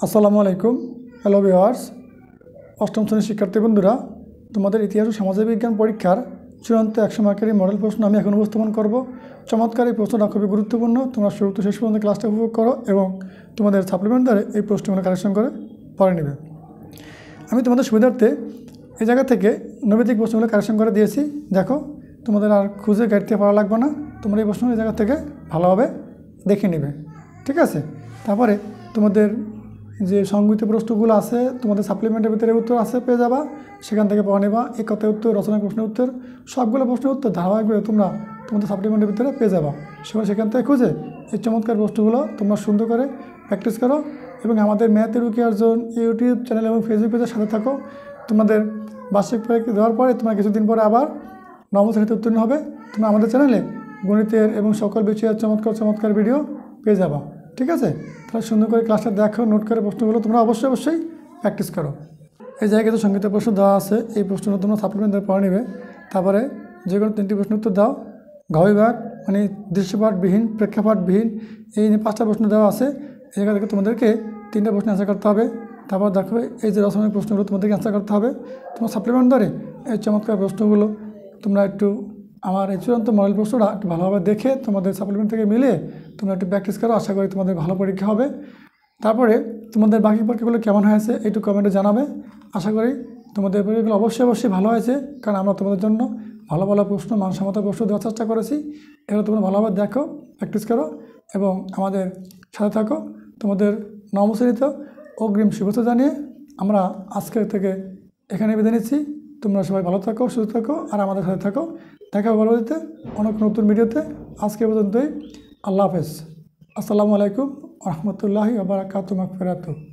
আসসালামু আলাইকুম। Hello viewers, অষ্টম শ্রেণীর শিক্ষার্থী বন্ধুরা, তোমাদের ইতিহাস ও সামাজিক বিজ্ঞান পরীক্ষার চূড়ান্ত 100 মার্কের মডেল প্রশ্ন আমি এখন উপস্থাপন করব। চমৎকার এই প্রশ্নটা খুবই গুরুত্বপূর্ণ। তোমরা শুরু থেকে শেষ পর্যন্ত ক্লাসটা উপভোগ করো এবং তোমাদের সাপ্লিমেন্ট দ্বারা এই প্রশ্নগুলো কালেকশন করে পড়ে নেবে। আমি তোমাদের সুবিধার্থে এই জায়গা থেকে নৈবেদিক প্রশ্নগুলো কালেকশন করে দিয়েছি। দেখো, তোমাদের আর খুঁজে গাইড থেকে পড়া লাগবে না। তোমরা এই প্রশ্ন এই জায়গা থেকে ভালোভাবে দেখে নেবে, ঠিক আছে? তারপরে তোমাদের যে সংগৃহীত প্রশ্নগুলো আছে, তোমাদের সাপ্লিমেন্টের ভিতরে উত্তর আছে, পেয়ে যাবা, সেখান থেকে পড়া নেবা। এই কথার উত্তর, রচনা প্রশ্নের উত্তর, সবগুলো প্রশ্নের উত্তর ধারাবাহিকভাবে তোমরা তোমাদের সাপ্লিমেন্টের ভিতরে পেয়ে যাবা। সেখান থেকে খুঁজে এই চমৎকার প্রশ্নগুলো তোমরা সুন্দর করে প্র্যাকটিস করো এবং আমাদের math education zone YouTube channel এবং ফেসবুক পেজের সাথে থাকো। তোমাদের বার্ষিক পরীক্ষা দেওয়ার পরে তোমরা কিছুদিন পরে আবার নবম শ্রেণীতে উত্তীর্ণ হবে। তোমরা আমাদের চ্যানেলে গণিতের এবং সকল বিষয়ের চমৎকার ভিডিও পেয়ে যাবা, ঠিক আছে? তাহলে সুন্দর করে ক্লাসটা দেখো, নোট করে প্রশ্নগুলো তোমরা অবশ্যই প্র্যাকটিস করো। এই জায়গায় কিছু সংগীত প্রশ্ন দেওয়া আছে, এই প্রশ্নগুলো তোমরা সাপ্লিমেন্ট দিয়ে পড়ে নেবে। তারপরে যে কোনো 3টি প্রশ্ন উত্তর দাও। ঘ বিভাগ মানে দৃশ্যপাঠবিহীন, প্রেক্ষাপটবিহীন, এই নিয়ে 5টা প্রশ্ন দেওয়া আছে। এই জায়গা থেকে তোমাদেরকে 3টা প্রশ্ন অ্যান্সার করতে হবে। তারপর দেখো, এই যে রচনার প্রশ্নগুলো তোমাদেরকে অ্যান্সার করতে হবে। তোমার সাপ্লিমেন্ট ধরে এই চমৎকার প্রশ্নগুলো তোমরা একটু আমার এই চূড়ান্ত মডেল প্রশ্নটা একটু ভালোভাবে দেখে তোমাদের সাপ্লিমেন্ট থেকে মিলিয়ে তোমরা একটু প্র্যাকটিস করো। আশা করি তোমাদের ভালো পরীক্ষা হবে। তারপরে তোমাদের বাকি পরীক্ষাগুলো কেমন হয়েছে একটু কমেন্টে জানাবে। আশা করি তোমাদের পরীক্ষাগুলো অবশ্যই ভালো হয়েছে, কারণ আমরা তোমাদের জন্য ভালো প্রশ্ন, মানসম্মত প্রশ্ন দেওয়ার চেষ্টা করেছি। এগুলো তোমরা ভালোভাবে দেখো, প্র্যাকটিস করো এবং আমাদের সাথে থাকো। তোমাদের নবম শ্রেণীতে অগ্রিম শুভেচ্ছা জানিয়ে আমরা আজকের থেকে এখানে বিদায় নিচ্ছি। তোমরা সবাই ভালো থাকো, সুস্থ থাকো আর আমাদের সাথে থাকো। দেখা হবে পরবর্তীতে অনেক নতুন ভিডিওতে। আজকে পর্যন্তই। আল্লাহ হাফেজ। আসসালামু আলাইকুম ওয়া রাহমাতুল্লাহি ওয়া বারাকাতুহু। মাগফিরাতুহু।